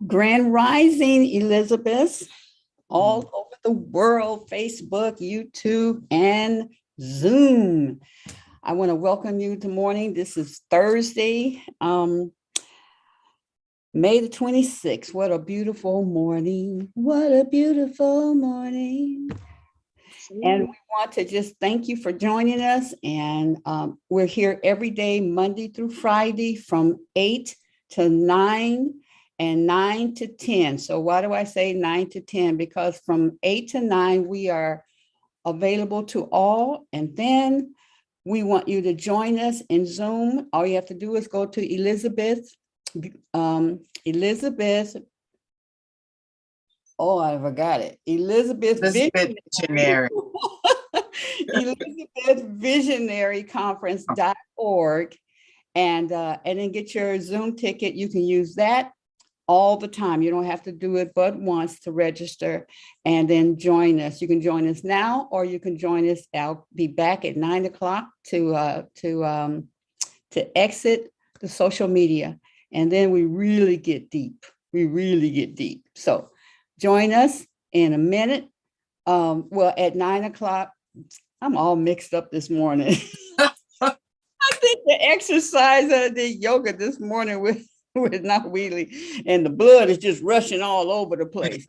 Grand Rising, Elizabeth, all over the world, Facebook, YouTube, and Zoom. I want to welcome you to morning. This is Thursday, May the 26th. What a beautiful morning. What a beautiful morning. And we want to just thank you for joining us. And we're here every day, Monday through Friday from 8 to 9 and 9 to 10. So why do I say 9 to 10? Because from 8 to 9, we are available to all. And then we want you to join us in Zoom. All you have to do is go to Elizabeth. Oh, I forgot it. Elizabeth Visionary. ElizabethVisionaryConference.org and then get your Zoom ticket. You can use that all the time. You don't have to do it but once to register and then join us. You can join us now, or you can join us. I'll be back at 9 o'clock to exit the social media. And then we really get deep. So join us in a minute. At 9 o'clock, I'm all mixed up this morning. I think the exercise, the yoga this morning with not wheelie, and the blood is just rushing all over the place.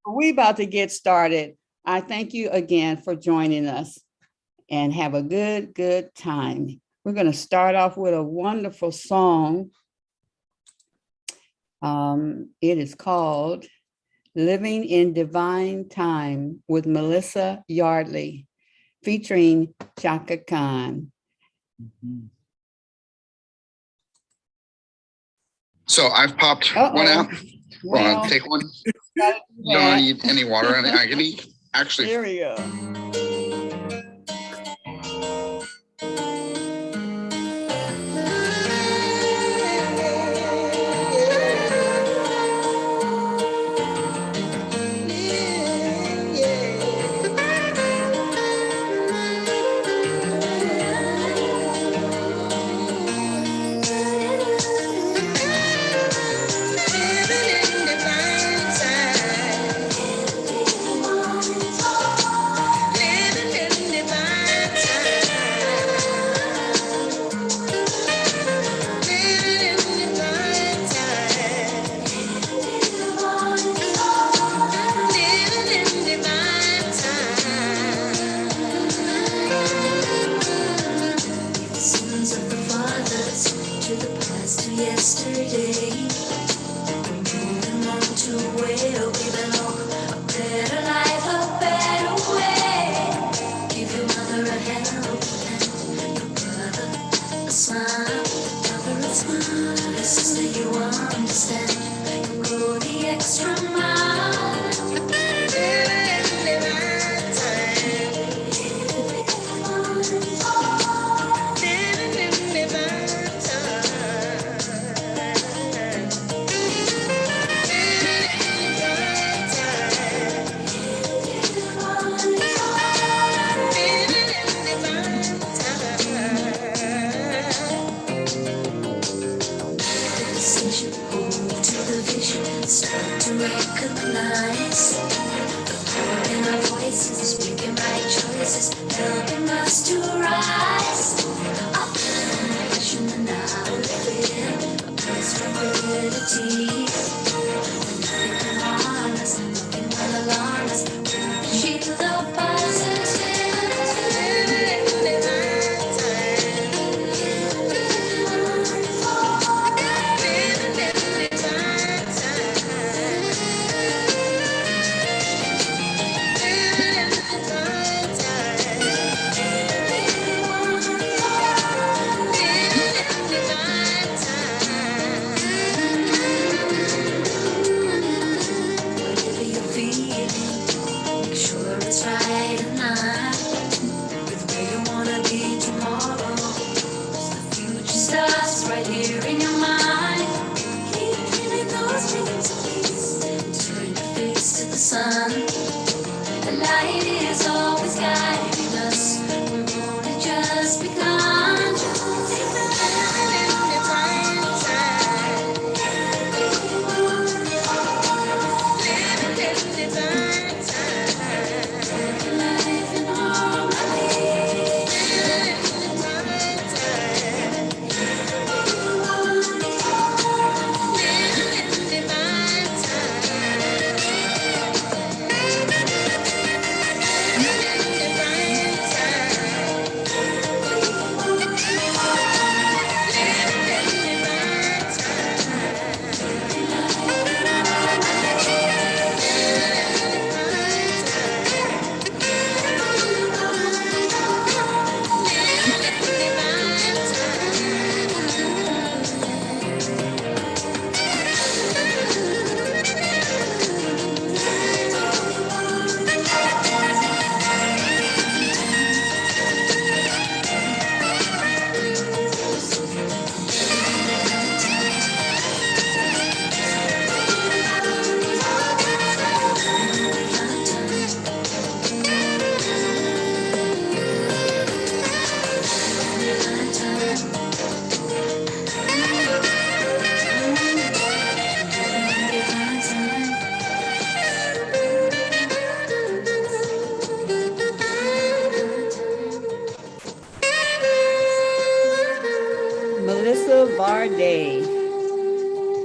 We about to get started. I thank you again for joining us and have a good time. We're going to start off with a wonderful song. It is called Living in Divine Time with Melissa Yardley, featuring Chaka Khan. Mm-hmm. So I've popped one out. Well, take one. You don't need any water on it. I can eat. Actually. Here we go.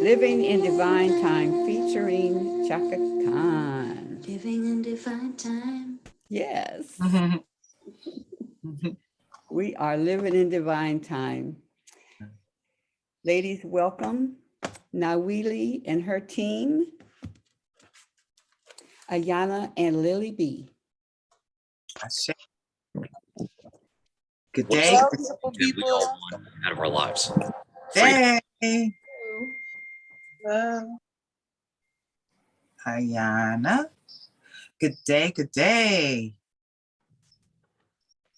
Living in Divine Time featuring Chaka Khan. Living in Divine Time. Yes. We are living in divine time. Ladies, welcome. Nawili and her team. Ayana and Lily B. Good day. Well, beautiful people. Out of our lives. Hey. Ayana. Good day. Good day.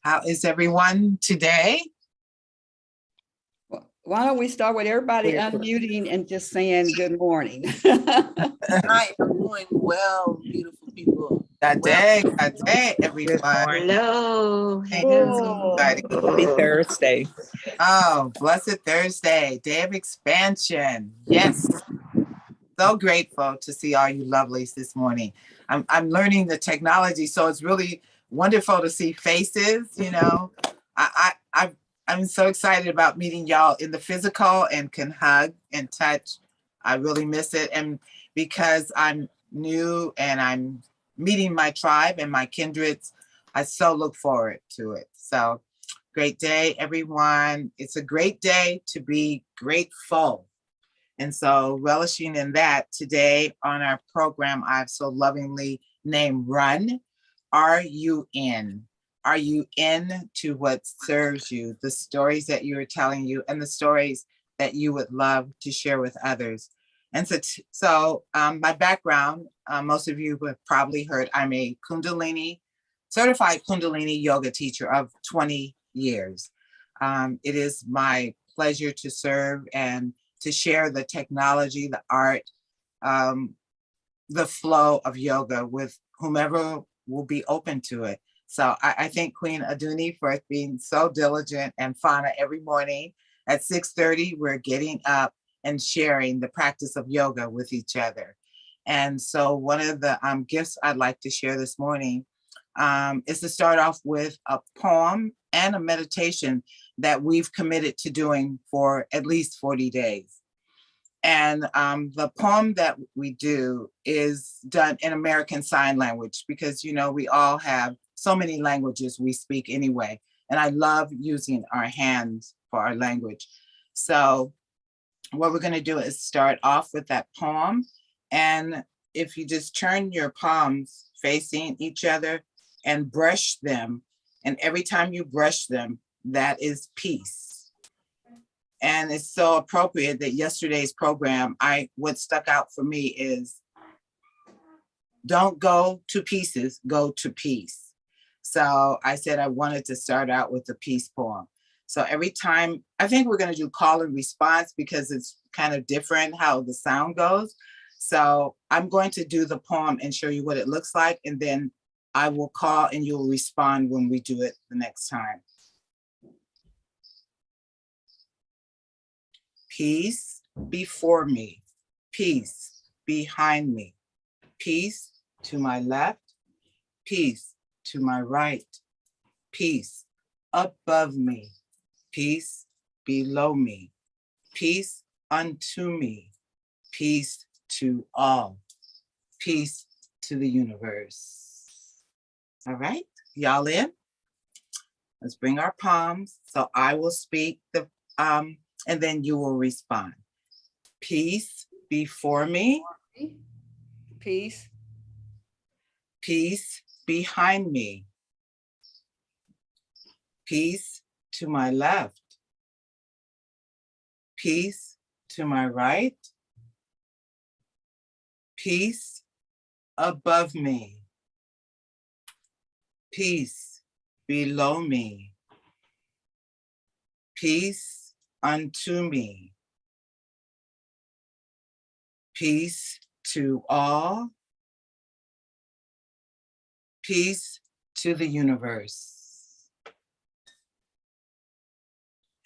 How is everyone today? Why don't we start with everybody unmuting and just saying good morning? I am doing well, beautiful people. Good day, everyone. Hello. Oh. Happy Thursday. Oh, blessed Thursday, day of expansion. Yes. So grateful to see all you lovelies this morning. I'm learning the technology, so it's really wonderful to see faces. You know, I'm so excited about meeting y'all in the physical and can hug and touch. I really miss it, and because I'm new and I'm meeting my tribe and my kindreds, I so look forward to it. So great day, everyone. It's a great day to be grateful. And so relishing in that, today on our program, I've so lovingly named Run, R-U-N. Are you in to what serves you, the stories that you are telling you and the stories that you would love to share with others? And so my background, most of you have probably heard, I'm a certified Kundalini yoga teacher of 20 years. It is my pleasure to serve and to share the technology, the art, the flow of yoga with whomever will be open to it. So I thank Queen Aduni for being so diligent, and Fauna every morning at 6:30, we're getting up and sharing the practice of yoga with each other. And so one of the gifts I'd like to share this morning is to start off with a poem and a meditation that we've committed to doing for at least 40 days. And the poem that we do is done in American Sign Language because, you know, we all have so many languages we speak anyway. And I love using our hands for our language. So what we're going to do is start off with that poem. And if you just turn your palms facing each other and brush them, and every time you brush them, that is peace. And it's so appropriate that yesterday's program, what stuck out for me is don't go to pieces, go to peace. So I said I wanted to start out with the peace poem. So every time, I think we're going to do call and response because it's kind of different how the sound goes. So I'm going to do the poem and show you what it looks like, and then I will call and you'll respond when we do it the next time. Peace before me, peace behind me, peace to my left, peace to my right, peace above me, peace below me, peace unto me, peace to all, peace to the universe. All right, y'all in? Let's bring our palms. So I will speak and then you will respond. Peace before me. Peace. Peace behind me. Peace to my left. Peace to my right. Peace above me. Peace below me. Peace unto me. Peace to all. Peace to the universe.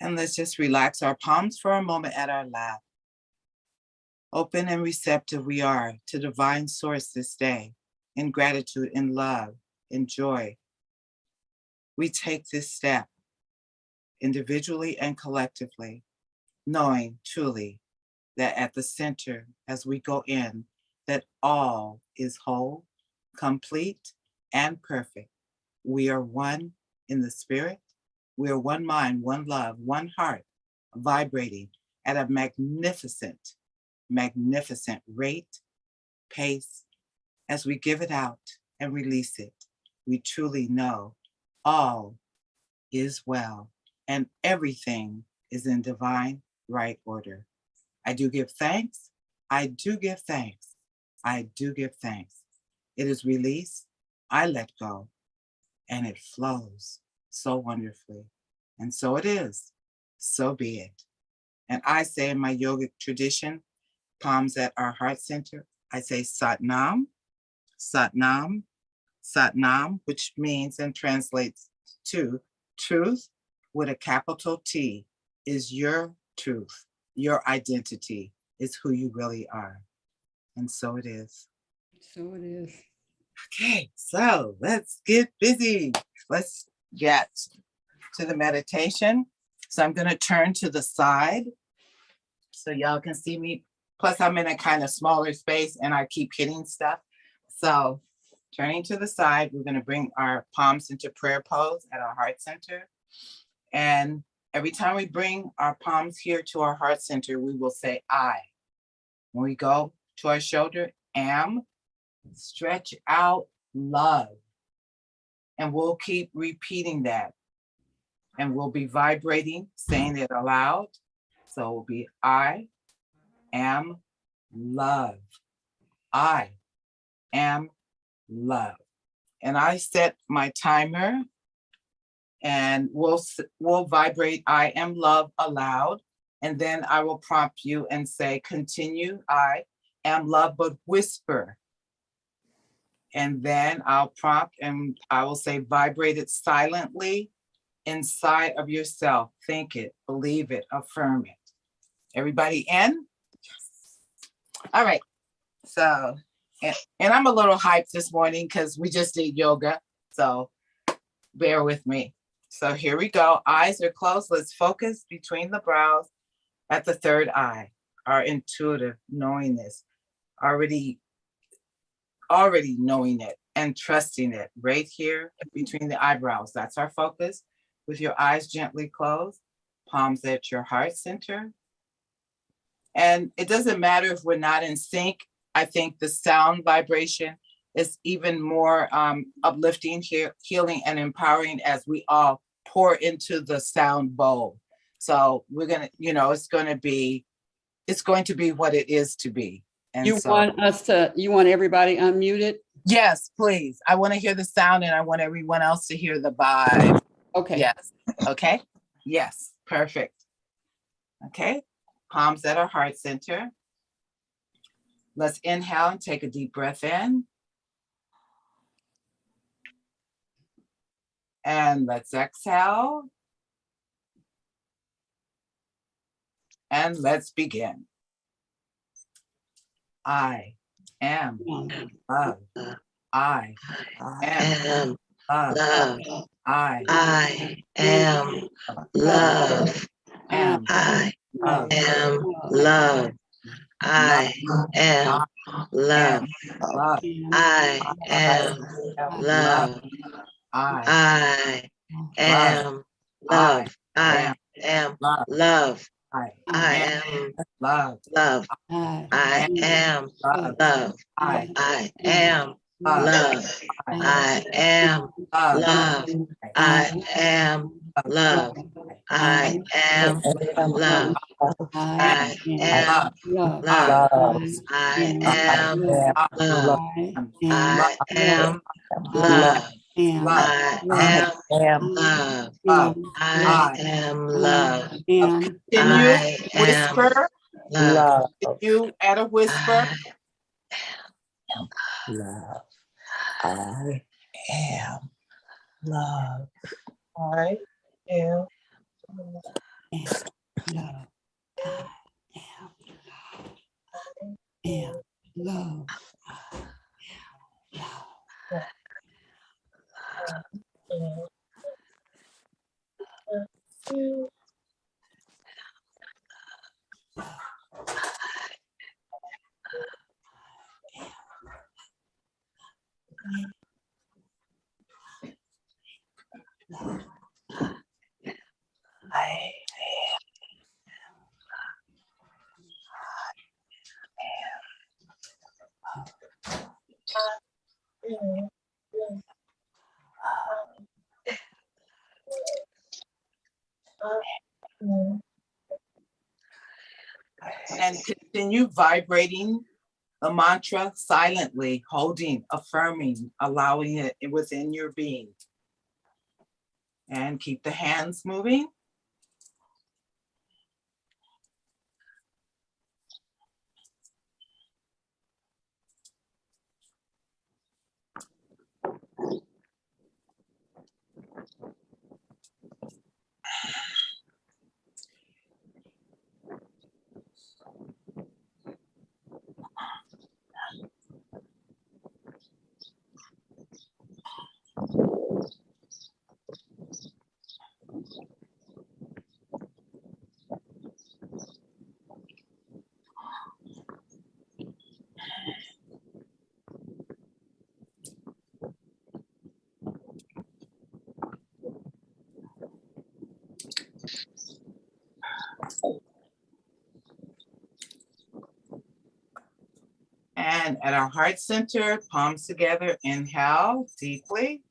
And let's just relax our palms for a moment at our lap. Open and receptive we are to divine source this day, in gratitude, in love, in joy. We take this step individually and collectively, knowing truly that at the center, as we go in, that all is whole, complete, and perfect. We are one in the spirit. We are one mind, one love, one heart, vibrating at a magnificent, magnificent rate, pace. As we give it out and release it, we truly know all is well and everything is in divine right order. I do give thanks. I do give thanks. I do give thanks. It is released. I let go and it flows so wonderfully. And so it is. So be it. And I say in my yogic tradition, palms at our heart center, I say Sat Nam, Sat Nam, Sat Nam, which means and translates to truth with a capital T is your truth. Your identity is who you really are. And so it is. So it is. Okay, so let's get busy. Let's get to the meditation. So I'm going to turn to the side so y'all can see me. Plus, I'm in a kind of smaller space and I keep hitting stuff. So turning to the side, we're going to bring our palms into prayer pose at our heart center. And every time we bring our palms here to our heart center, we will say I. When we go to our shoulder, am, stretch out, love. And we'll keep repeating that. And we'll be vibrating, saying it aloud. So it will be I am love. I am love. And I set my timer and we'll vibrate I am love aloud. And then I will prompt you and say, continue, I am love, but whisper. And then I'll prompt and I will say, vibrate it silently inside of yourself. Think it, believe it, affirm it. Everybody in? Yes. All right. So, and I'm a little hyped this morning because we just did yoga. So bear with me. So here we go. Eyes are closed. Let's focus between the brows at the third eye. Our intuitive knowingness, already knowing it and trusting it right here between the eyebrows. That's our focus. With your eyes gently closed, palms at your heart center. And it doesn't matter if we're not in sync. I think the sound vibration is even more uplifting, healing, and empowering as we all pour into the sound bowl. So we're gonna, it's going to be what it is to be. And you want everybody unmuted? Yes, please. I want to hear the sound and I want everyone else to hear the vibe. Okay. Yes. Okay. Yes. Perfect. Okay. Palms at our heart center. Let's inhale and take a deep breath in. And let's exhale. And let's begin. I am love. I am love. I am love. I am love. I am love. I am love. I am love. I am love. I am love. love. I am love. I am love. I am love. I am love. I am love. I am love. I am love. I am love. I am love. I am love. Continue, whisper. Love. You at a whisper. Love. I am love. I am Love. I am love. I And continue vibrating the mantra silently, holding, affirming, allowing it within your being. And keep the hands moving. And at our heart center, palms together, inhale deeply.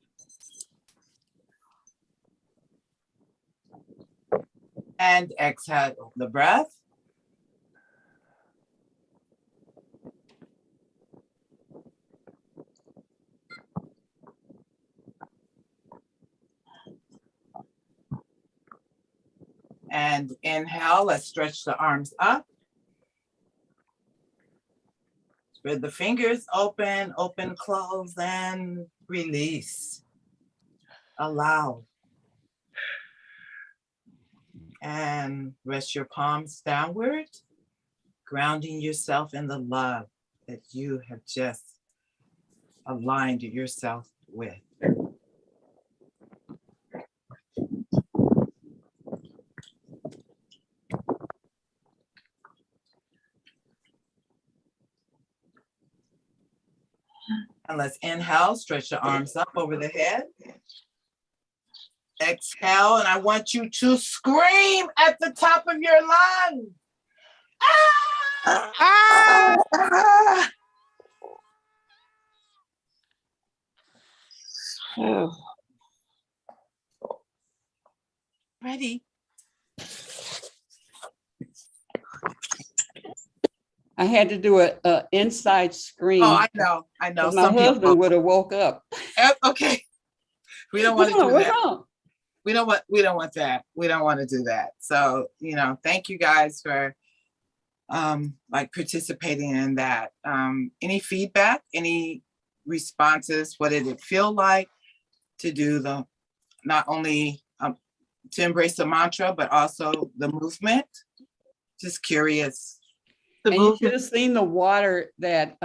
And exhale the breath. And inhale, let's stretch the arms up. Spread the fingers open, open, close, and release. Allow. And rest your palms downward, grounding yourself in the love that you have just aligned yourself with. And let's inhale, stretch the arms up over the head. Exhale, and I want you to scream at the top of your lungs. Ah! Ah! Ready? I had to do a inside scream. Oh, I know. My husband would have woke up. Okay. We don't want to do that. Wrong? We don't want that. We don't want to do that. So, thank you guys for participating in that. Any feedback, any responses? What did it feel like to do not only to embrace the mantra, but also the movement? Just curious. And you should have seen the water that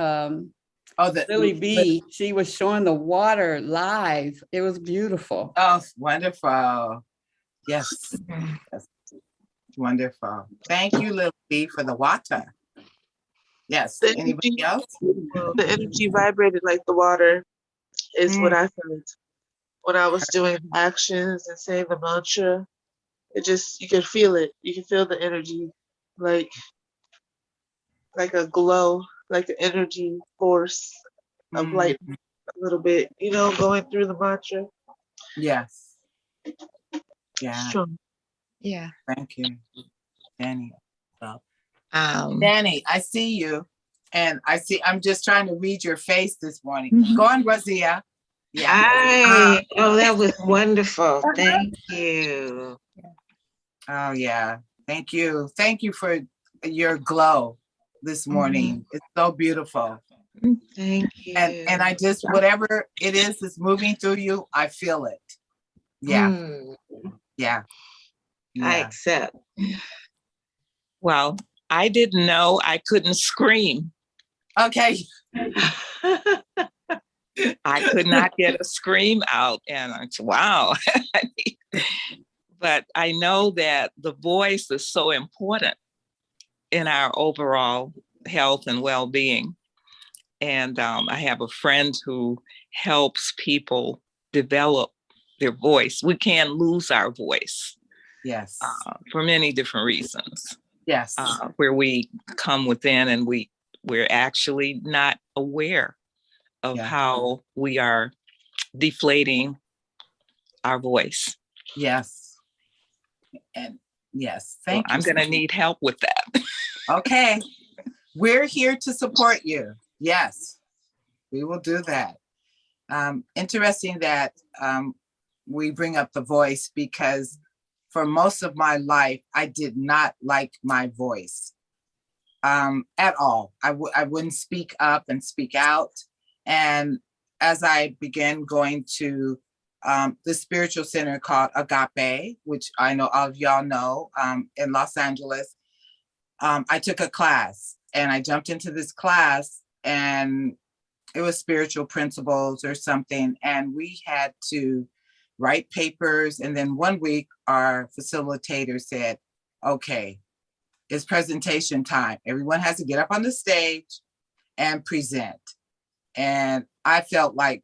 Lily B, she was showing the water live. It was beautiful. Oh, wonderful. Yes. Yes. Wonderful. Thank you, Lily B, for the water. Yes. Anybody else? The energy vibrated like the water is what I felt when I was doing actions and saying the mantra. You can feel it. You can feel the energy like a glow, like an energy force of light a little bit, going through the mantra. Yes. Yeah. Strong. Yeah. Thank you, Danny. Danny, I see you. And I'm just trying to read your face this morning. Go on, Razia. Yeah. That was wonderful. Thank you. Oh, yeah. Thank you. Thank you for your glow this morning. It's so beautiful. Thank you. And I just, whatever it is that's moving through you, I feel it. Yeah. Yeah. I accept. Well, I didn't know I couldn't scream. Okay. I could not get a scream out, and I said, wow. But I know that the voice is so important in our overall health and well-being. And I have a friend who helps people develop their voice. We can lose our voice. Yes. For many different reasons. Yes. Where we come within and we're actually not aware of how we are deflating our voice. Yes. And yes, thank you. I'm going to need help with that. Okay. We're here to support you. Yes, we will do that. Interesting that we bring up the voice, because for most of my life, I did not like my voice at all. I wouldn't speak up and speak out. And as I began going to the spiritual center called Agape, which I know all of y'all know, in Los Angeles, I took a class and I jumped into this class, and it was spiritual principles or something. And we had to write papers. And then one week our facilitator said, okay, it's presentation time. Everyone has to get up on the stage and present. And I felt like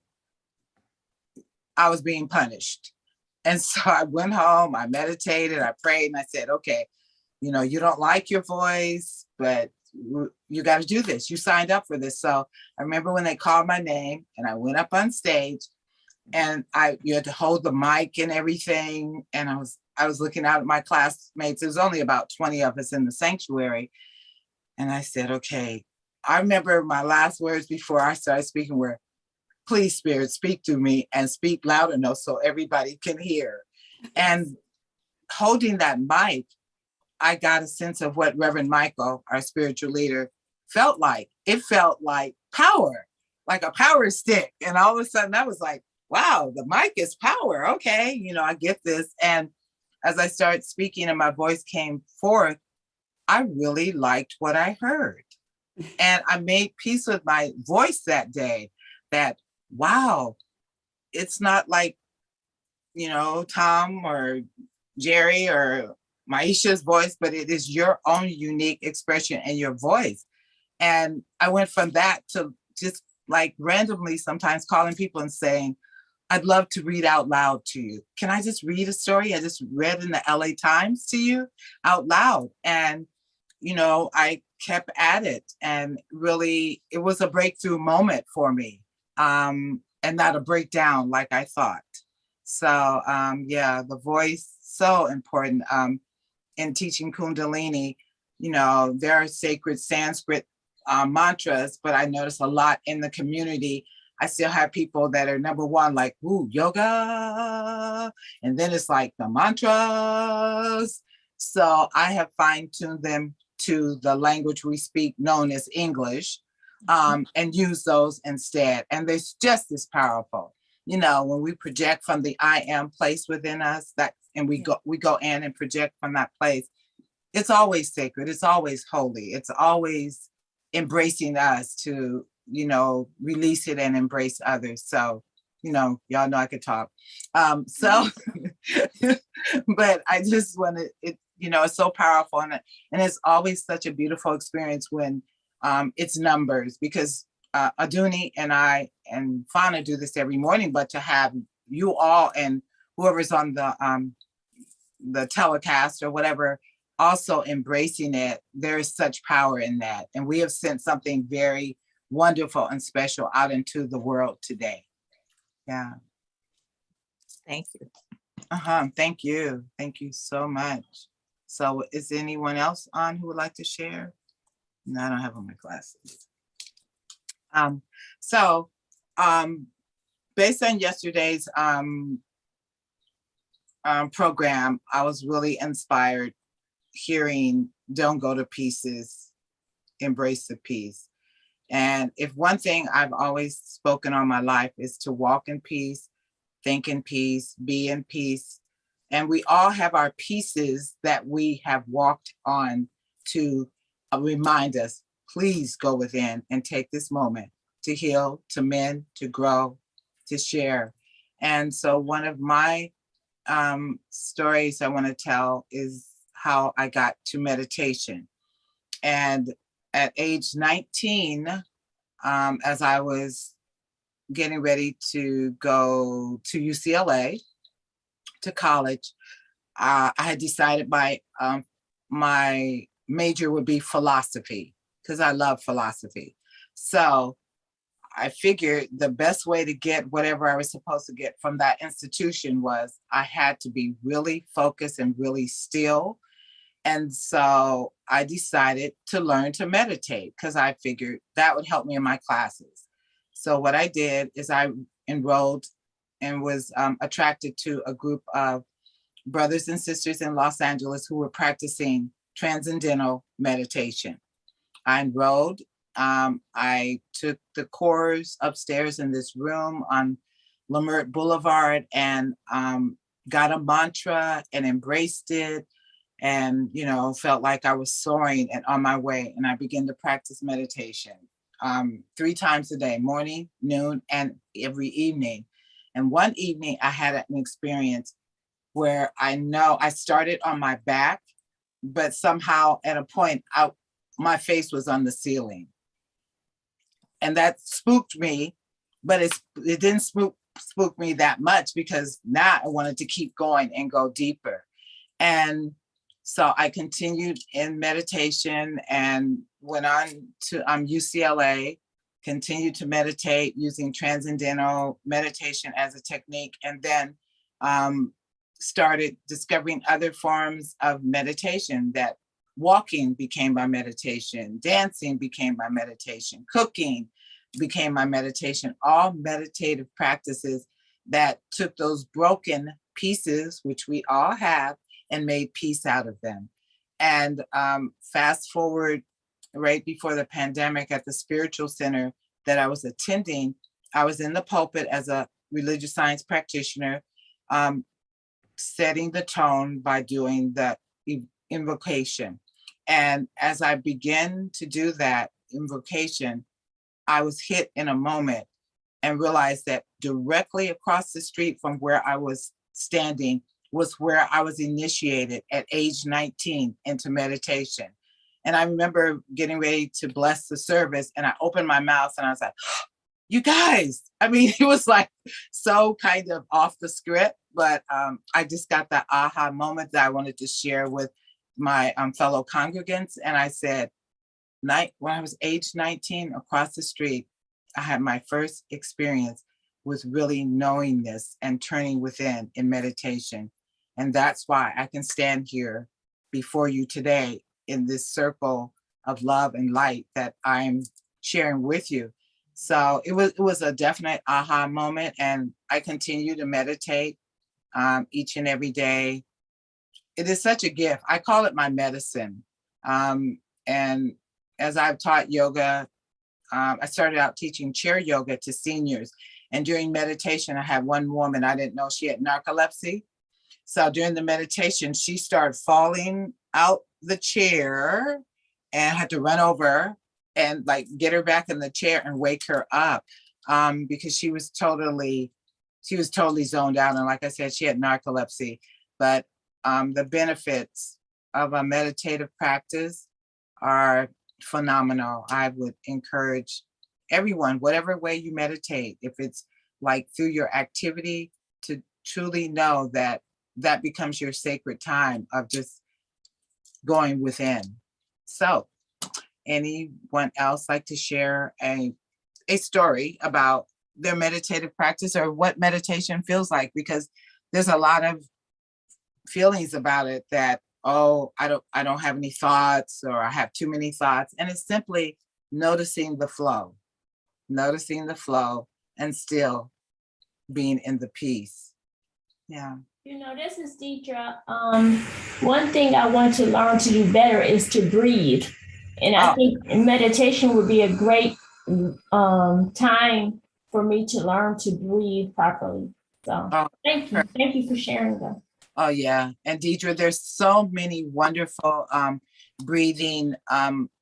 I was being punished. And so I went home, I meditated, I prayed, and I said, okay, you know, you don't like your voice, but you got to do this. You signed up for this. So I remember when they called my name and I went up on stage, and you had to hold the mic and everything. And I was looking out at my classmates. There was only about 20 of us in the sanctuary. And I said, okay, I remember my last words before I started speaking were, please, Spirit, speak through me and speak loud enough so everybody can hear. And holding that mic, I got a sense of what Reverend Michael, our spiritual leader, felt like. It felt like power, like a power stick. And all of a sudden I was like, wow, the mic is power. Okay, you know, I get this. And as I started speaking and my voice came forth, I really liked what I heard. And I made peace with my voice that day, that, wow, it's not like, you know, Tom or Jerry or Maisha's voice, but it is your own unique expression and your voice. And I went from that to just like randomly sometimes calling people and saying, I'd love to read out loud to you. Can I just read a story I just read in the LA Times to you out loud? And, you know, I kept at it, and really it was a breakthrough moment for me, and not a breakdown like I thought. So yeah, the voice, so important. In teaching Kundalini, you know, there are sacred Sanskrit mantras, but I notice a lot in the community. I still have people that are number one, like, ooh, yoga. And then it's like the mantras. So I have fine-tuned them to the language we speak, known as English, and use those instead. And they're just as powerful. You know, when we project from the I am place within us, and we go in and project from that place, it's always sacred, it's always holy, it's always embracing us to, you know, release it and embrace others. So, you know, y'all know I could talk. But I just want to, you know, it's so powerful, and it's always such a beautiful experience when it's numbers, because Aduni and I and Fauna do this every morning, but to have you all and whoever's on the telecast or whatever also embracing it, there is such power in that. And we have sent something very wonderful and special out into the world today. Yeah. Thank you. Thank you. Thank you so much. So is anyone else on who would like to share? No, I don't have on my glasses. Based on yesterday's program, I was really inspired hearing "Don't go to pieces, embrace the peace." And if one thing I've always spoken on my life is to walk in peace, think in peace, be in peace. And we all have our pieces that we have walked on to remind us, please go within and take this moment to heal, to mend, to grow, to share. And so one of my stories I want to tell is how I got to meditation. And at age 19, as I was getting ready to go to UCLA, to college, I had decided my major would be philosophy because I love philosophy. So I figured the best way to get whatever I was supposed to get from that institution was I had to be really focused and really still. And so I decided to learn to meditate because I figured that would help me in my classes. So what I did is I enrolled and was attracted to a group of brothers and sisters in Los Angeles who were practicing Transcendental Meditation. I enrolled. I took the course upstairs in this room on Lamert Boulevard and got a mantra and embraced it, and felt like I was soaring and on my way. And I began to practice meditation 3 times a day, morning, noon, and every evening. And one evening I had an experience where I started on my back, but somehow at a point my face was on the ceiling. And that spooked me, but it didn't spook me that much because now I wanted to keep going and go deeper. And so I continued in meditation and went on to UCLA, continued to meditate using Transcendental Meditation as a technique, and then started discovering other forms of meditation. That walking became my meditation, dancing became my meditation, cooking became my meditation, all meditative practices that took those broken pieces, which we all have, and made peace out of them. And fast forward right before the pandemic at the spiritual center that I was attending, I was in the pulpit as a religious science practitioner, setting the tone by doing the invocation. And as I began to do that invocation, I was hit in a moment and realized that directly across the street from where I was standing was where I was initiated at age 19 into meditation. And I remember getting ready to bless the service, and I opened my mouth and I was like, you guys, I mean, it was like so kind of off the script, but I just got that aha moment that I wanted to share with my fellow congregants. And I said, when I was age 19, across the street, I had my first experience with really knowing this and turning within in meditation. And that's why I can stand here before you today in this circle of love and light that I'm sharing with you. So it was a definite aha moment, and I continue to meditate each and every day. It is such a gift. I call it my medicine. And as I've taught yoga, I started out teaching chair yoga to seniors. And during meditation, I had one woman, I didn't know she had narcolepsy. So during the meditation, she started falling out the chair and had to run over and like get her back in the chair and wake her up because she was totally zoned out. And like I said, she had narcolepsy. But the benefits of a meditative practice are phenomenal. I would encourage everyone, whatever way you meditate, if it's like through your activity, to truly know that that becomes your sacred time of just going within. So anyone else like to share a story about their meditative practice or what meditation feels like? Because there's a lot of feelings about it that, oh, I don't have any thoughts, or I have too many thoughts. And it's simply noticing the flow and still being in the peace. Yeah. This is Deidre. One thing I want to learn to do better is to breathe. And I think meditation would be a great time for me to learn to breathe properly. So thank you. Thank you for sharing that. Oh, yeah. And Deidre, there's so many wonderful breathing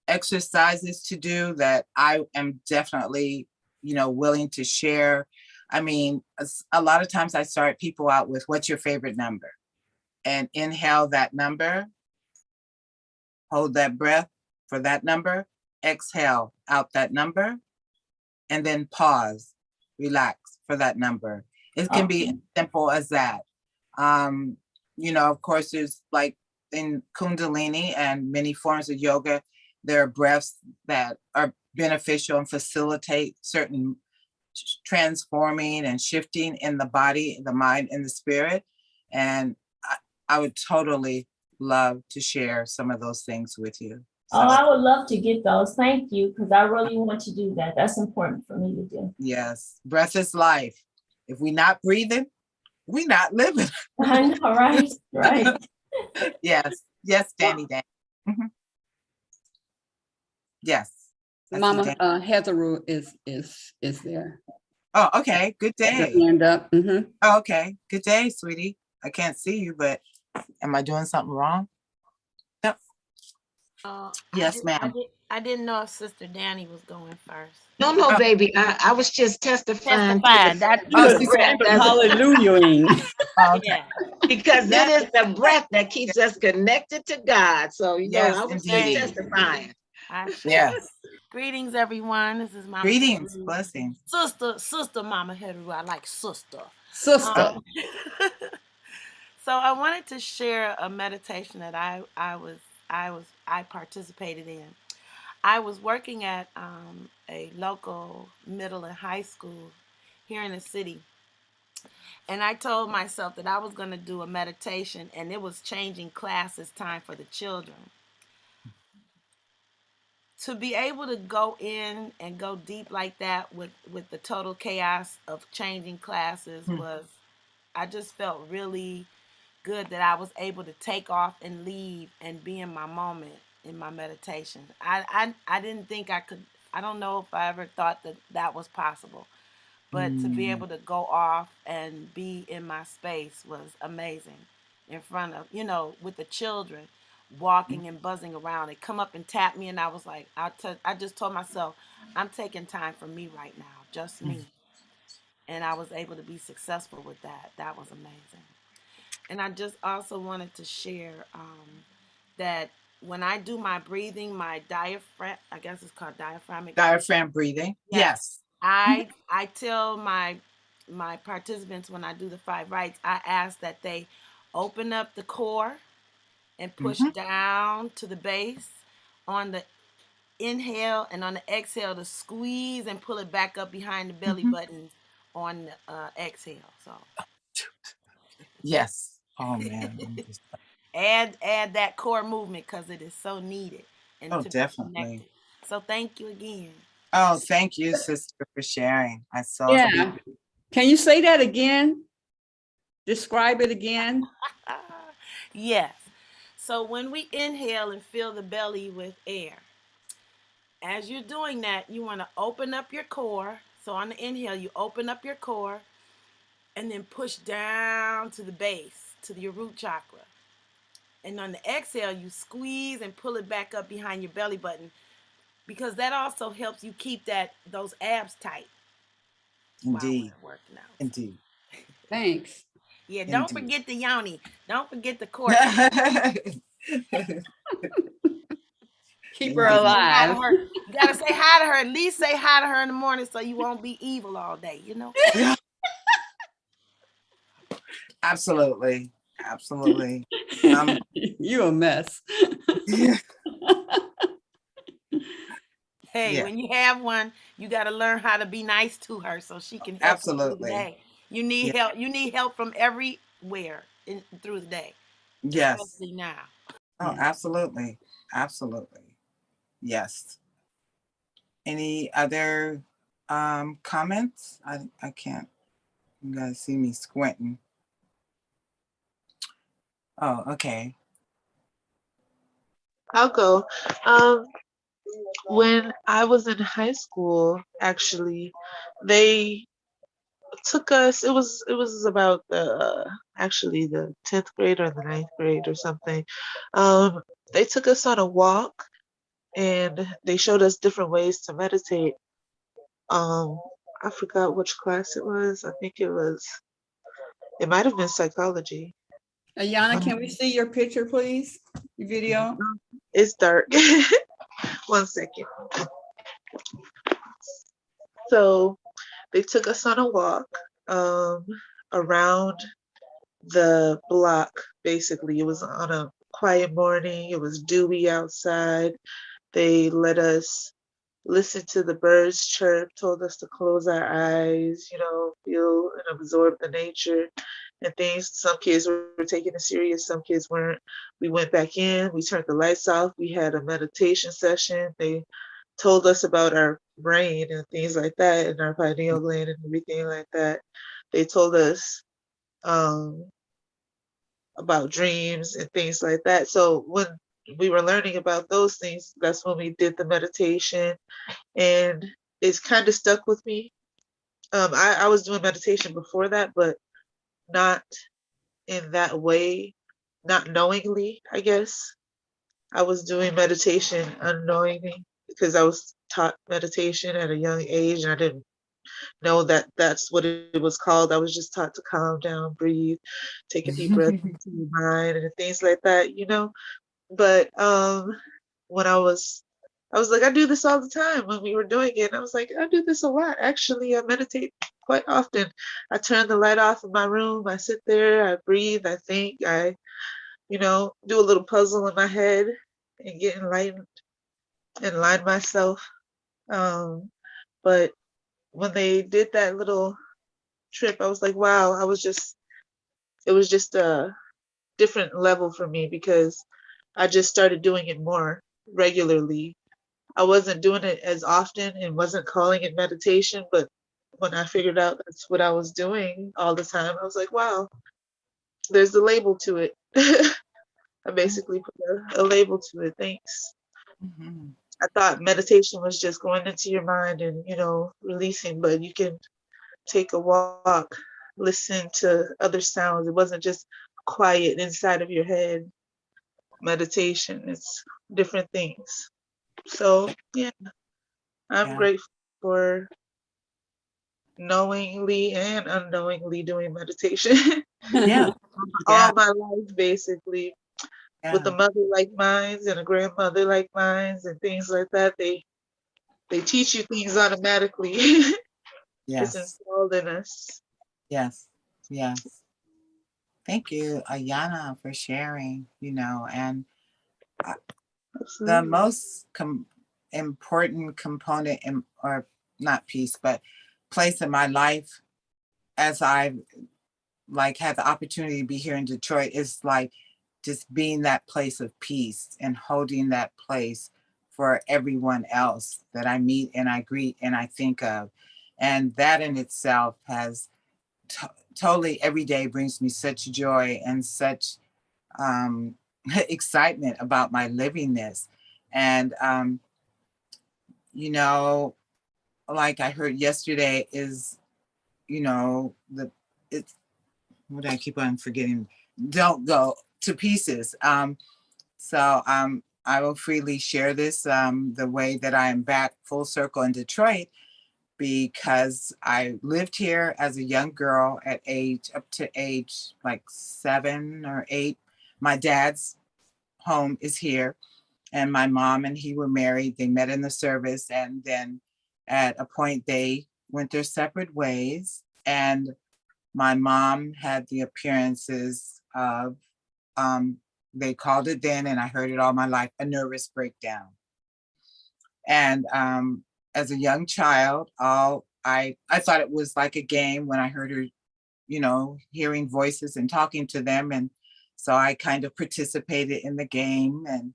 exercises to do that I am definitely, willing to share. I mean, a lot of times I start people out with, what's your favorite number? And inhale that number, hold that breath for that number, exhale out that number, and then pause, relax for that number. It can be as simple as that. Of course, there's like in Kundalini and many forms of yoga, there are breaths that are beneficial and facilitate certain transforming and shifting in the body, the mind, and the spirit. And I would totally love to share some of those things with you. So, I would love to get those. Thank you, because I really want to do that. That's important for me to do. Yes, breath is life. If we're not breathing, we're not living. I know, right? Right. Yes, Danny. Mm-hmm. Yes. Mama Heather is there. Oh, okay. Good day. Hand up. Mm-hmm. Oh, okay. Good day, sweetie. I can't see you, but am I doing something wrong? Yep. Yes, ma'am. I didn't know if Sister Danny was going first. No, baby. I was just testifying. Hallelujah. Yeah. Because that is the breath that keeps us connected to God. So, yes, I was just testifying. Yes. Greetings, everyone. This is Mama. Greetings, blessings. Sister Mama Heru. I like sister. Sister. So I wanted to share a meditation that I participated in. I was working at a local middle and high school here in the city. And I told myself that I was going to do a meditation, and it was changing classes time for the children. To be able to go in and go deep like that with the total chaos of changing classes I just felt really good that I was able to take off and leave and be in my moment in my meditation. I didn't think I could. I don't know if I ever thought that was possible, but to be able to go off and be in my space was amazing in front of, with the children walking and buzzing around. They come up and tap me, and I was like, I just told myself, I'm taking time for me right now, just me. And I was able to be successful with that. That was amazing. And I just also wanted to share that when I do my breathing, my diaphragm, I guess it's called diaphragmatic. Diaphragm breathing. Yes. I tell my participants when I do the 5 rights, I ask that they open up the core and push down to the base on the inhale, and on the exhale to squeeze and pull it back up behind the belly button on the exhale. So yes. Oh man. add that core movement because it is so needed. And definitely. So thank you again. Oh, thank you, sister, for sharing. I saw. Yeah. Can you say that again? Describe it again. Yes. So when we inhale and fill the belly with air, as you're doing that, you want to open up your core. So on the inhale, you open up your core and then push down to the base, to your root chakra. And on the exhale, you squeeze and pull it back up behind your belly button, because that also helps you keep those abs tight. Indeed. While we're working out. Indeed. Thanks. Yeah, don't forget the yoni. Don't forget the core. Keep her alive. You gotta say hi to her. At least say hi to her in the morning so you won't be evil all day, Absolutely. Absolutely. You a mess. Hey, when you have one, you got to learn how to be nice to her so she can help you through the day. You need help. You need help from everywhere through the day. Yes. Especially now. Oh, absolutely. Absolutely. Yes. Any other comments? I can't. You guys see me squinting. Oh, okay. I'll go. When I was in high school, actually, they took us. It was about the 10th grade or the 9th grade or something. They took us on a walk, and they showed us different ways to meditate. I forgot which class it was. I think it might have been psychology. Ayana, can we see your picture, please? Your video? It's dark. 1 second. So they took us on a walk around the block. Basically, it was on a quiet morning. It was dewy outside. They let us listen to the birds chirp, told us to close our eyes, feel and absorb the nature and things. Some kids were taking it serious, some kids weren't. We went back in, we turned the lights off, we had a meditation session. They told us about our brain and things like that, and our pineal gland and everything like that. They told us about dreams and things like that. So when we were learning about those things, that's when we did the meditation, and it's kind of stuck with me. I was doing meditation before that, but not in that way, not knowingly, I guess. I was doing meditation unknowingly because I was taught meditation at a young age, and I didn't know that that's what it was called. I was just taught to calm down, breathe, take a deep breath into your mind and things like that, But when I was like, I do this all the time when we were doing it. And I was like, I do this a lot. Actually, I meditate quite often. I turn the light off in my room. I sit there, I breathe, I think, I, do a little puzzle in my head and get enlightened, enlighten myself. But when they did that little trip, I was like, wow, it was just a different level for me because I just started doing it more regularly. I wasn't doing it as often and wasn't calling it meditation, but when I figured out that's what I was doing all the time, I was like, wow, there's a label to it. I basically put a label to it. Thanks. Mm-hmm. I thought meditation was just going into your mind and, releasing, but you can take a walk, listen to other sounds. It wasn't just quiet inside of your head. Meditation, it's different things. So, yeah, I'm grateful for knowingly and unknowingly doing meditation. Yeah. All my life, basically, with a mother like mine and a grandmother like mine and things like that. They teach you things automatically. It's installed in us. Yes. Thank you, Ayana, for sharing, and the most important component or not piece, but place in my life as I had the opportunity to be here in Detroit is just being that place of peace and holding that place for everyone else that I meet and I greet and I think of. And that in itself has totally every day brings me such joy and such excitement about my livingness. And, like I heard yesterday is, it's, what do I keep on forgetting? Don't go to pieces. So I will freely share this the way that I am back full circle in Detroit, because I lived here as a young girl up to age like 7 or 8. My dad's home is here, and my mom and he were married. They met in the service, and then at a point they went their separate ways. And my mom had the appearances of, they called it then, and I heard it all my life, a nervous breakdown. And as a young child, I thought it was like a game when I heard her, hearing voices and talking to them. And so I kind of participated in the game. And,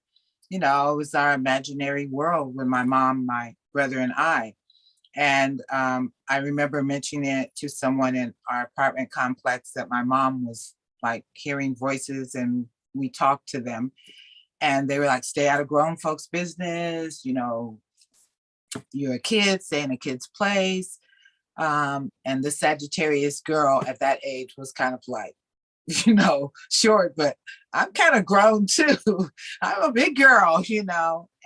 it was our imaginary world with my mom, my brother, and I. And I remember mentioning it to someone in our apartment complex that my mom was hearing voices, and we talked to them. And they were like, stay out of grown folks' business. You're a kid, stay in a kid's place. And the Sagittarius girl at that age was kind of short, but I'm kind of grown too. I'm a big girl,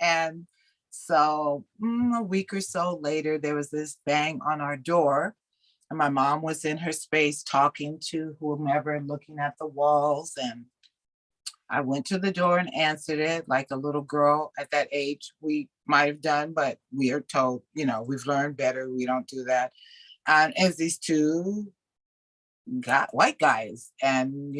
And so a week or so later, there was this bang on our door. And my mom was in her space talking to whomever, looking at the walls. And I went to the door and answered it like a little girl at that age. We might have done, but we are told, we've learned better. We don't do that. And as these two white guys, and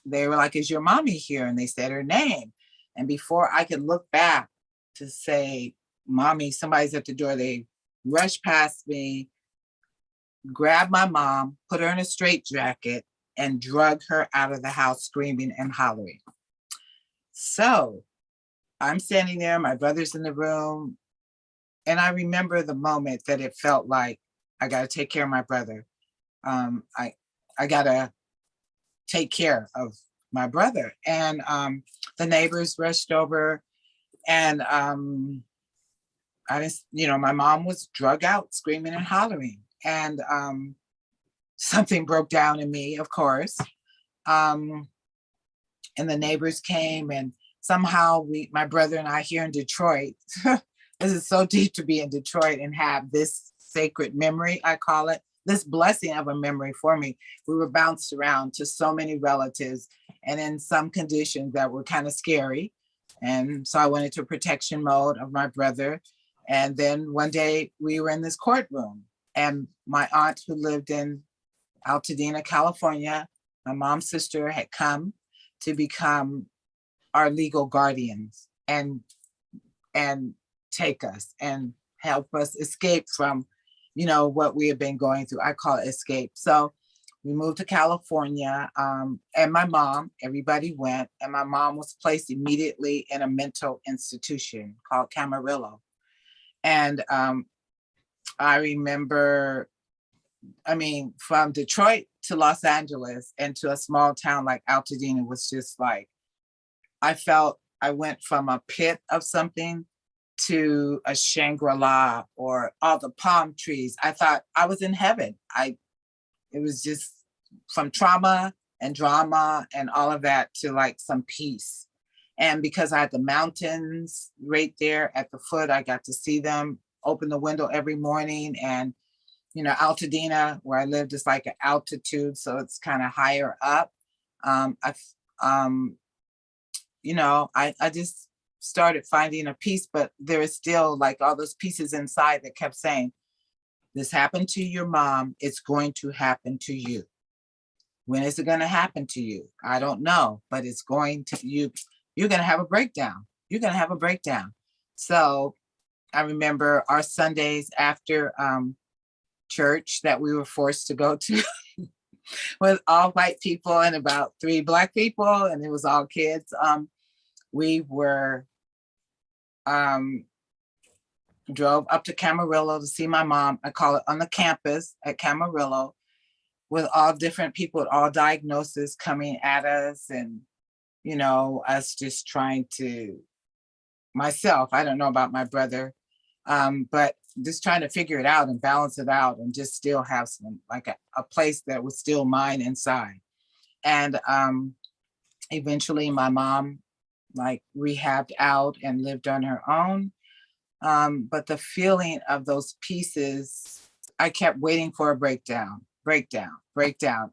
they were like, "Is your mommy here?" And they said her name. And before I could look back to say, "Mommy, somebody's at the door," they rushed past me, grabbed my mom, put her in a straitjacket, and drug her out of the house screaming and hollering. So I'm standing there, my brother's in the room, and I remember the moment that it felt like I got to take care of my brother. I got to take care of my brother. And the neighbors rushed over, and I just, my mom was drug out, screaming and hollering. And something broke down in me, of course. And the neighbors came, and somehow my brother and I here in Detroit, this is so deep to be in Detroit and have this sacred memory, I call it, this blessing of a memory for me. We were bounced around to so many relatives and in some conditions that were kind of scary. And so I went into protection mode of my brother. And then one day we were in this courtroom, and my aunt, who lived in Altadena, California, my mom's sister, had come to become our legal guardians and take us and help us escape from, what we have been going through. I call it escape. So we moved to California, and my mom, everybody went, and my mom was placed immediately in a mental institution called Camarillo. And I remember, from Detroit to Los Angeles and to a small town like Altadena was just like, I felt I went from a pit of something to a Shangri-La or all the palm trees. I thought I was in heaven. It was just from trauma and drama and all of that to like some peace. And because I had the mountains right there at the foot, I got to see them, open the window every morning. And, Altadena, where I lived, is like an altitude, so it's kind of higher up. I just started finding a peace, but there is still like all those pieces inside that kept saying, this happened to your mom, it's going to happen to you. When is it going to happen to you? I don't know, but it's going to, you're going to have a breakdown. You're going to have a breakdown. So I remember our Sundays after church that we were forced to go to with all white people and about 3 Black people, and it was all kids. We were drove up to Camarillo to see my mom. I call it on the campus at Camarillo, with all different people with all diagnoses coming at us, and us just trying to, myself, I don't know about my brother, but just trying to figure it out and balance it out and just still have some, like a place that was still mine inside. And eventually my mom like rehabbed out and lived on her own. But the feeling of those pieces, I kept waiting for a breakdown.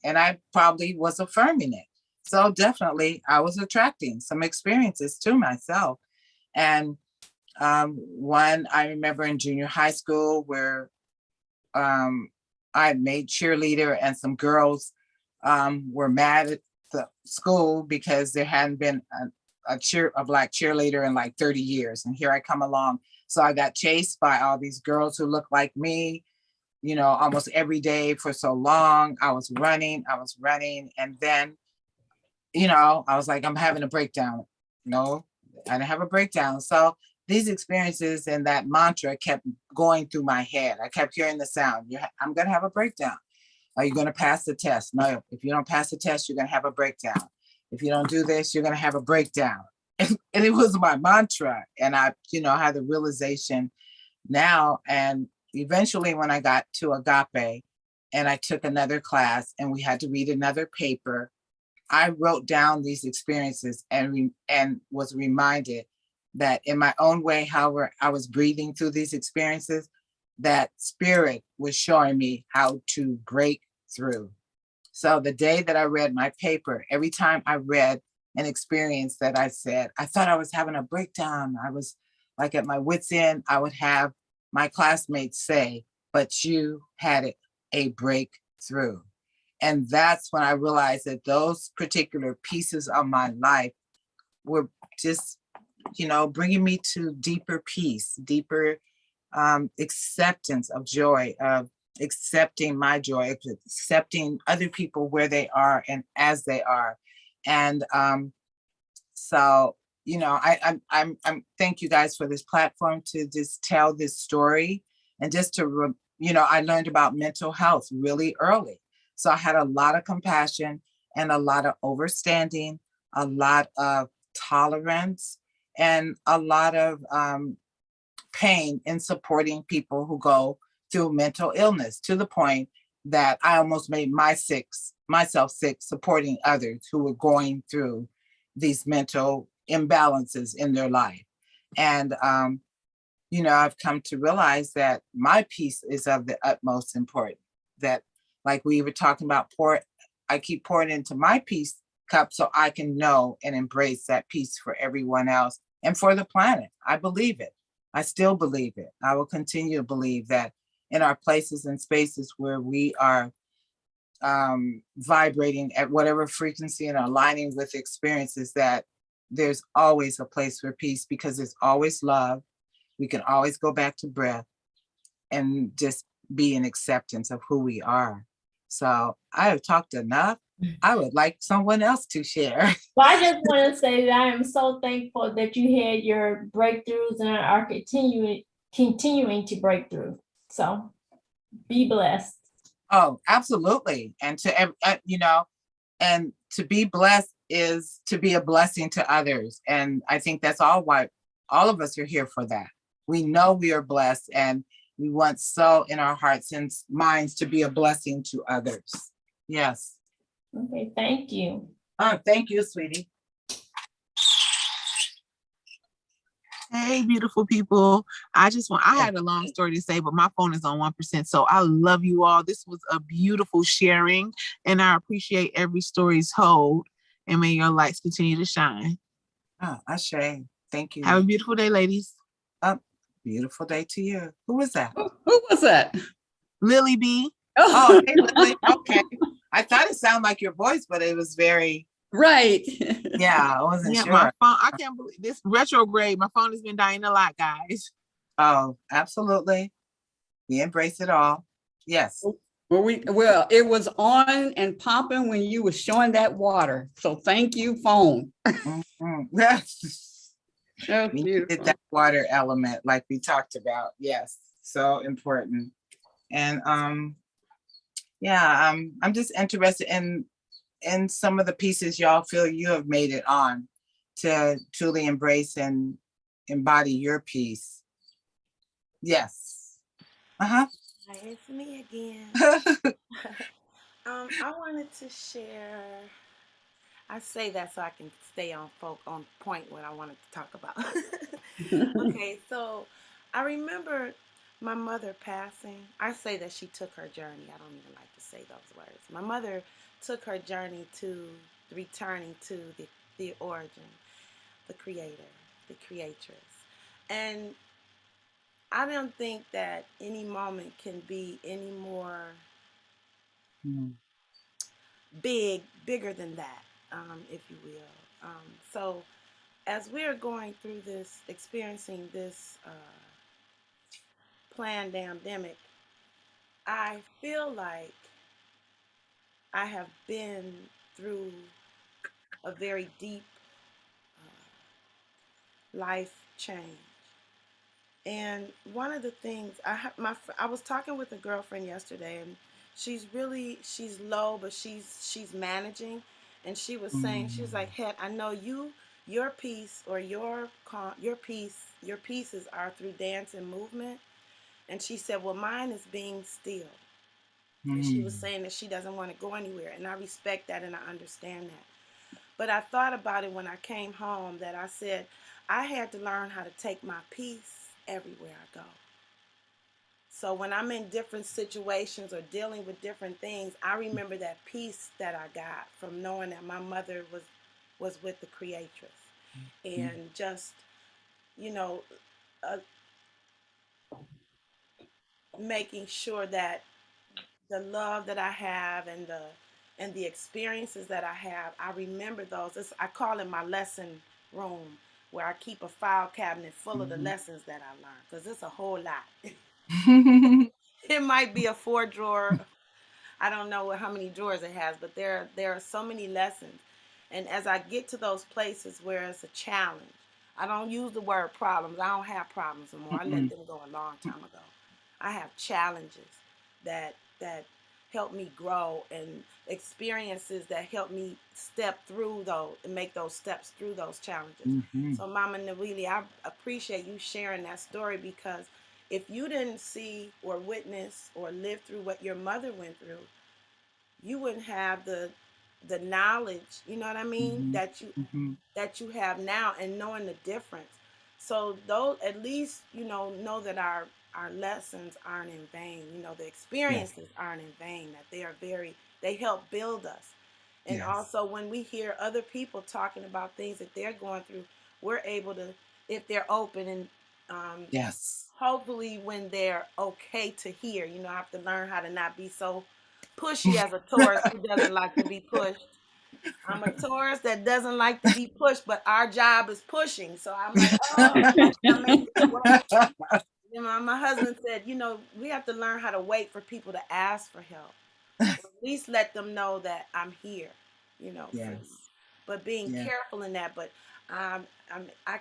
And I probably was affirming it. So definitely I was attracting some experiences to myself. And one I remember in junior high school where I made cheerleader, and some girls were mad at the school because there hadn't been a Black cheerleader in like 30 years. And here I come along. So I got chased by all these girls who looked like me, almost every day for so long. I was running. And then, I was like, I'm having a breakdown. No, I didn't have a breakdown. So these experiences and that mantra kept going through my head. I kept hearing the sound. I'm going to have a breakdown. Are you going to pass the test? No, if you don't pass the test, you're going to have a breakdown. If you don't do this, you're going to have a breakdown. And it was my mantra. And I, had the realization now. And eventually when I got to Agape and I took another class and we had to read another paper, I wrote down these experiences and was reminded that in my own way, how I was breathing through these experiences, that spirit was showing me how to break through. So the day that I read my paper, every time I read an experience that I said, I thought I was having a breakdown. I was like at my wit's end, I would have my classmates say, but you had a breakthrough. And that's when I realized that those particular pieces of my life were just, bringing me to deeper peace, deeper acceptance of joy, of accepting my joy, accepting other people where they are and as they are. And so, I'm thank you guys for this platform to just tell this story, and just to, I learned about mental health really early. So I had a lot of compassion and a lot of understanding, a lot of tolerance, and a lot of pain in supporting people who go through mental illness, to the point that I almost made myself sick supporting others who were going through these mental imbalances in their life. And, I've come to realize that my peace is of the utmost importance. That, like we were talking about, I keep pouring into my peace cup so I can know and embrace that peace for everyone else and for the planet. I believe it. I still believe it. I will continue to believe that in our places and spaces where we are vibrating at whatever frequency and aligning with experiences, that there's always a place for peace, because there's always love. We can always go back to breath and just be in acceptance of who we are. So I have talked enough. I would like someone else to share. Well, I just want to say that I am so thankful that you had your breakthroughs and are continuing to break through. So be blessed. Oh, absolutely. And and to be blessed is to be a blessing to others. And I think that's why all of us are here for that. We know we are blessed, and we want so in our hearts and minds to be a blessing to others. Yes. Okay, thank you. Thank you, sweetie. Hey, beautiful people. I had a long story to say, but my phone is on 1%. So I love you all. This was a beautiful sharing, and I appreciate every story's hold. And may your lights continue to shine. Ashe. Thank you. Have a beautiful day, ladies. Beautiful day to you. Who was that? Who was that? Lily B. Oh, hey, Lily. Okay. I thought it sounded like your voice, but it was very right. Yeah, I wasn't sure. My phone, I can't believe this retrograde. My phone has been dying a lot, guys. Oh, absolutely. We embrace it all. Yes. Well, it was on and popping when you were showing that water. So thank you, phone. Yes. That's we beautiful. needed that water element, like we talked about. Yes, so important. And I'm just interested in some of the pieces y'all feel you have made it on to truly embrace and embody your peace. Yes. Hi, it's me again. I wanted to share. I say that so I can stay on point what I wanted to talk about. Okay, so I remember my mother passing. I say that she took her journey. I don't even like to say those words. My mother took her journey to returning to the origin, the creator, the creatress. And I don't think that any moment can be any more bigger than that, if you will. So as we're going through this, experiencing this planned pandemic, I feel like I have been through a very deep life change. And one of the things I was talking with a girlfriend yesterday, and she's low, but she's managing, and she was saying, she was like, "Het, I know your piece or your pieces are through dance and movement," and she said, "Well, mine is being still." And she was saying that she doesn't want to go anywhere, and I respect that and I understand that. But I thought about it when I came home, that I said I had to learn how to take my peace everywhere I go. So when I'm in different situations or dealing with different things, I remember that peace that I got from knowing that my mother was with the creatress. And just, making sure that the love that I have and the experiences that I have, I remember those. I call it my lesson room, where I keep a file cabinet full of the lessons that I learned, because it's a whole lot. It might be a 4-drawer. I don't know how many drawers it has, but there are so many lessons. And as I get to those places where it's a challenge, I don't use the word problems. I don't have problems anymore. I let them go a long time ago. I have challenges that help me grow, and experiences that help me step through those and make those steps through those challenges. So Mama Nawili, I appreciate you sharing that story, because if you didn't see or witness or live through what your mother went through, you wouldn't have the knowledge, you know what I mean, that you have now, and knowing the difference. So those, at least, know that our lessons aren't in vain. The experiences aren't in vain, that they help build us. And also, when we hear other people talking about things that they're going through, we're able to, if they're open, and hopefully when they're okay to hear, I have to learn how to not be so pushy as a Taurus who doesn't like to be pushed. I'm a Taurus that doesn't like to be pushed, but our job is pushing. So I'm like, oh, I make this work. My husband said, we have to learn how to wait for people to ask for help. Or at least let them know that I'm here, for you. But being careful in that. But I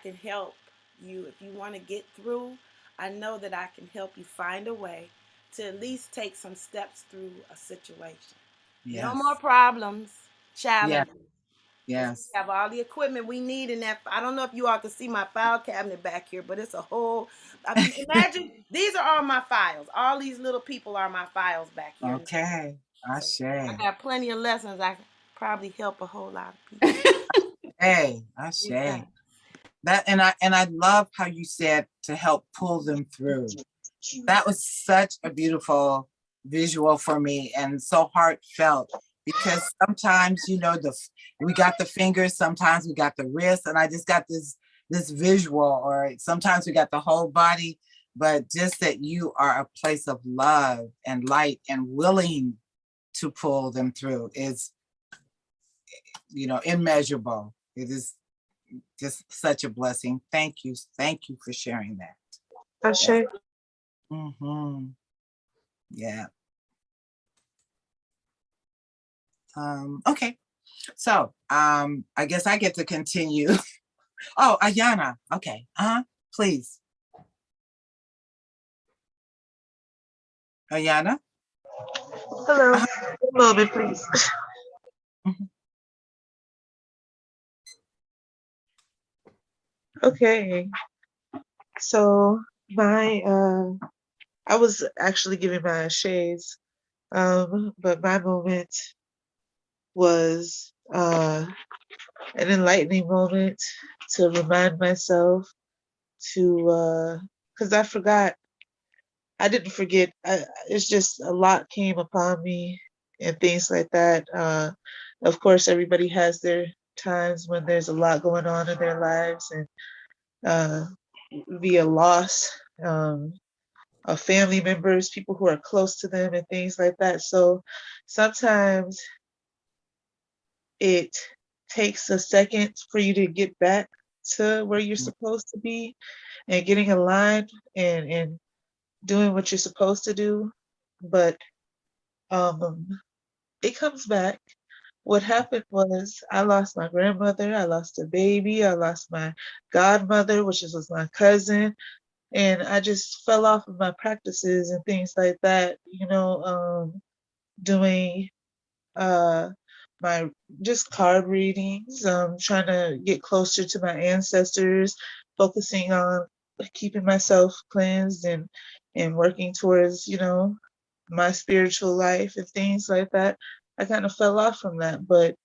can help you if you want to get through. I know that I can help you find a way to at least take some steps through a situation. No more problems, challenges. Yes. We have all the equipment we need in that. I don't know if you all can see my file cabinet back here, but it's a whole. Imagine these are all my files. All these little people are my files back here. Okay. So I got plenty of lessons. I can probably help a whole lot of people. Hey, that, and I love how you said to help pull them through. That was such a beautiful visual for me, and so heartfelt, because sometimes we got the fingers, sometimes we got the wrist, and I just got this visual, or sometimes we got the whole body, but just that you are a place of love and light and willing to pull them through is immeasurable. It is just such a blessing. Thank you for sharing that. Ashe. Yeah. Okay, so I guess I get to continue. Oh, Ayana. Okay. Please. Ayana. Hello. A moment, please. Okay. So I was actually giving my shades, but my moment was an enlightening moment to remind myself to, because I didn't forget. It's just a lot came upon me and things like that. Of course, everybody has their times when there's a lot going on in their lives, and via loss of family members, people who are close to them, and things like that. So sometimes it takes a second for you to get back to where you're supposed to be and getting aligned and doing what you're supposed to do. But it comes back. What happened was I lost my grandmother, I lost a baby, I lost my godmother, which was my cousin, and I just fell off of my practices and things like that, doing my just card readings, trying to get closer to my ancestors, focusing on keeping myself cleansed and working towards, my spiritual life and things like that. I kind of fell off from that, but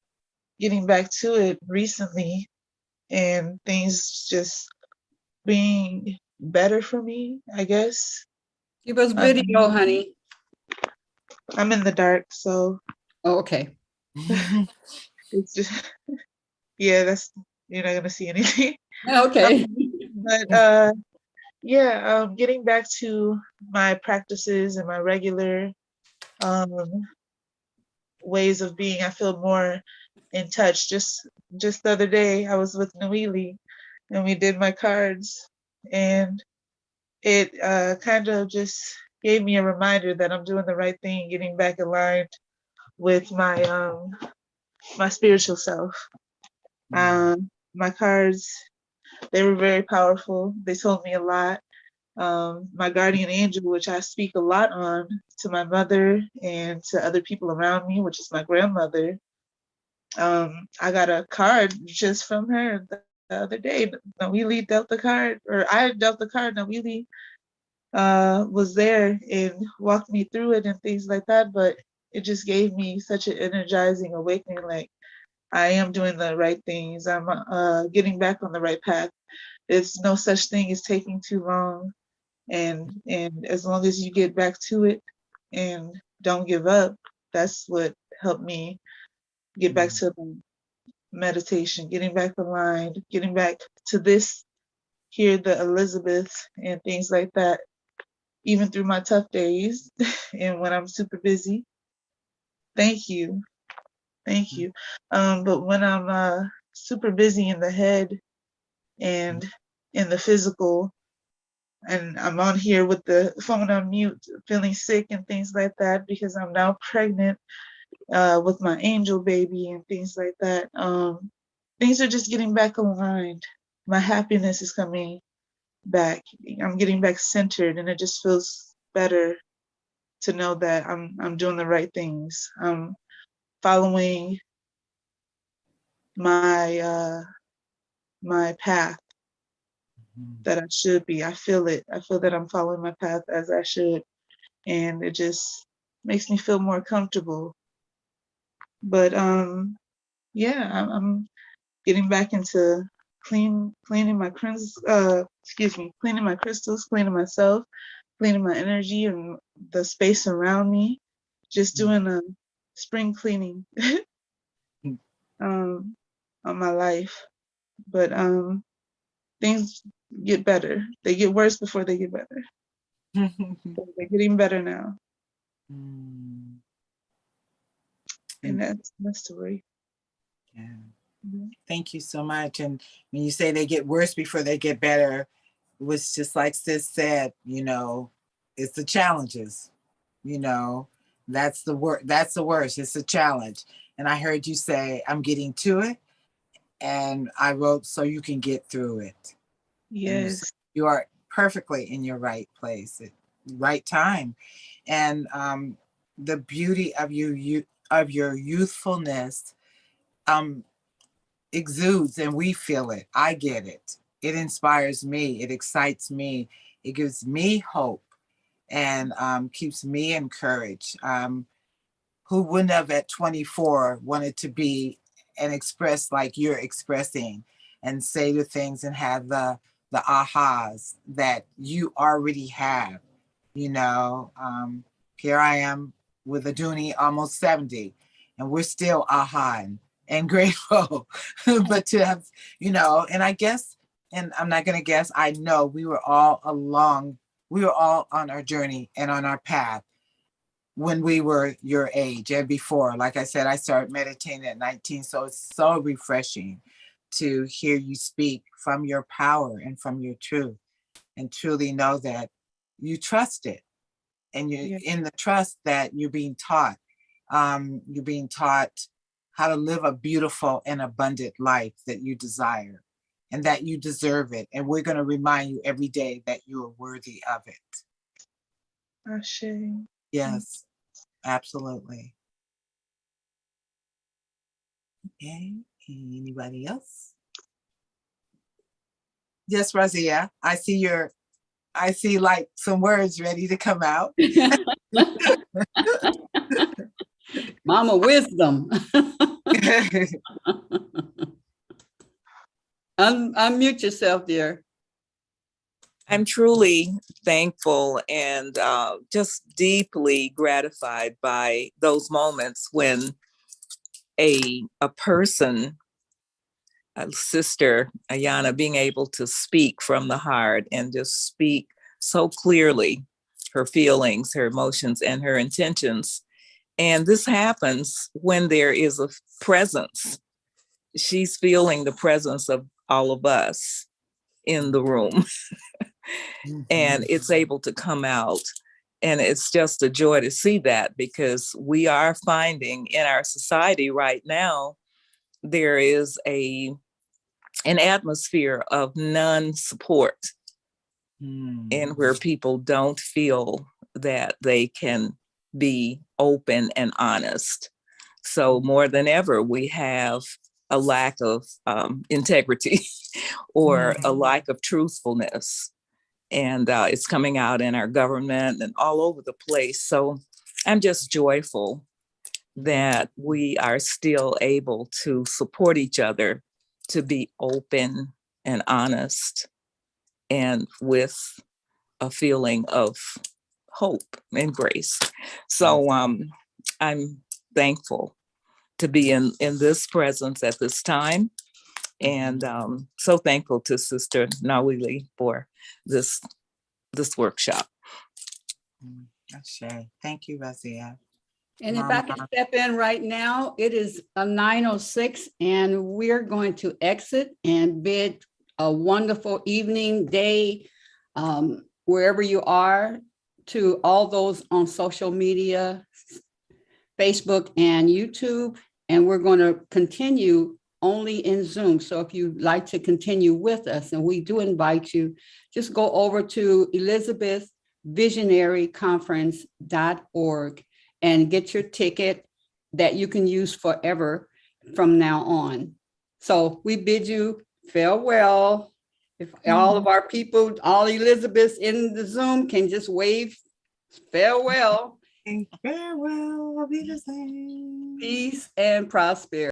getting back to it recently and things just being better for me, I guess. Give us video, honey. I'm in the dark, so. Oh, okay. It's just, yeah, you're not gonna see anything. Okay. But Yeah, getting back to my practices and my regular um, ways of being, I feel more in touch. Just the other day, I was with Noeli, and we did my cards, and it kind of just gave me a reminder that I'm doing the right thing, getting back aligned with my spiritual self. My cards, they were very powerful. They told me a lot. My guardian angel, which I speak a lot on to my mother and to other people around me, which is my grandmother. I got a card just from her the other day. Noeli dealt the card, or I dealt the card. Noeli was there and walked me through it and things like that. But it just gave me such an energizing awakening. Like, I am doing the right things. I'm getting back on the right path. There's no such thing as taking too long. And as long as you get back to it and don't give up, that's what helped me get back to the meditation, getting back aligned, getting back to this here, the Elizabeth and things like that, even through my tough days and when I'm super busy. Thank you. Thank you. But when I'm super busy in the head and in the physical, and I'm on here with the phone on mute, feeling sick and things like that because I'm now pregnant with my angel baby and things like that. Things are just getting back aligned. My happiness is coming back. I'm getting back centered, and it just feels better to know that I'm doing the right things. I'm following my my path that I should be. I feel it. I feel that I'm following my path as I should, and it just makes me feel more comfortable. But yeah, I'm getting back into cleaning my cleaning my crystals, cleaning myself, cleaning my energy and the space around me. Just doing a spring cleaning on my life. But things get better. They get worse before they get better. So they're getting better now. And that's my story. Yeah. Thank you so much. And when you say they get worse before they get better, it was just like Sis said, it's the challenges, that's the worst. It's a challenge. And I heard you say, I'm getting to it. And I wrote, so you can get through it. Yes. You are perfectly in your right place at right time. And the beauty of your youthfulness exudes, and we feel it. I get it. It inspires me. It excites me. It gives me hope and keeps me encouraged. Who wouldn't have at 24 wanted to be and express like you're expressing and say the things and have the ahas that you already have, here I am with a Dooney almost 70 and we're still and grateful. But to have, and I guess, and I'm not going to guess, I know we were all on our journey and on our path when we were your age and before. Like I said, I started meditating at 19, so it's so refreshing to hear you speak from your power and from your truth and truly know that you trust it and you're in the trust that you're being taught. You're being taught how to live a beautiful and abundant life that you desire and that you deserve it. And we're going to remind you every day that you are worthy of it. Ashe. Yes, absolutely. Okay, anybody else? Yes, Razia, I see like some words ready to come out. Mama wisdom. Unmute yourself, dear. I'm truly thankful and just deeply gratified by those moments when a person Sister Ayana being able to speak from the heart and just speak so clearly her feelings, her emotions, and her intentions. And this happens when there is a presence. She's feeling the presence of all of us in the room. And it's able to come out. And it's just a joy to see that, because we are finding in our society right now, there is an atmosphere of non-support, and where people don't feel that they can be open and honest. So more than ever, we have a lack of integrity or a lack of truthfulness. And it's coming out in our government and all over the place. So I'm just joyful that we are still able to support each other, to be open and honest, and with a feeling of hope and grace. So I'm thankful to be in this presence at this time. And so thankful to Sister Nawili for this workshop. Thank you, Razia. And if I can step in right now, it is 9:06, and we're going to exit and bid a wonderful evening, day, wherever you are, to all those on social media, Facebook and YouTube. And we're going to continue only in Zoom. So if you'd like to continue with us, and we do invite you, just go over to ElizabethVisionaryConference.org and get your ticket that you can use forever from now on. So we bid you farewell. If all of our people, all Elizabeths in the Zoom can just wave farewell. Farewell, be the same. Peace and prosperity.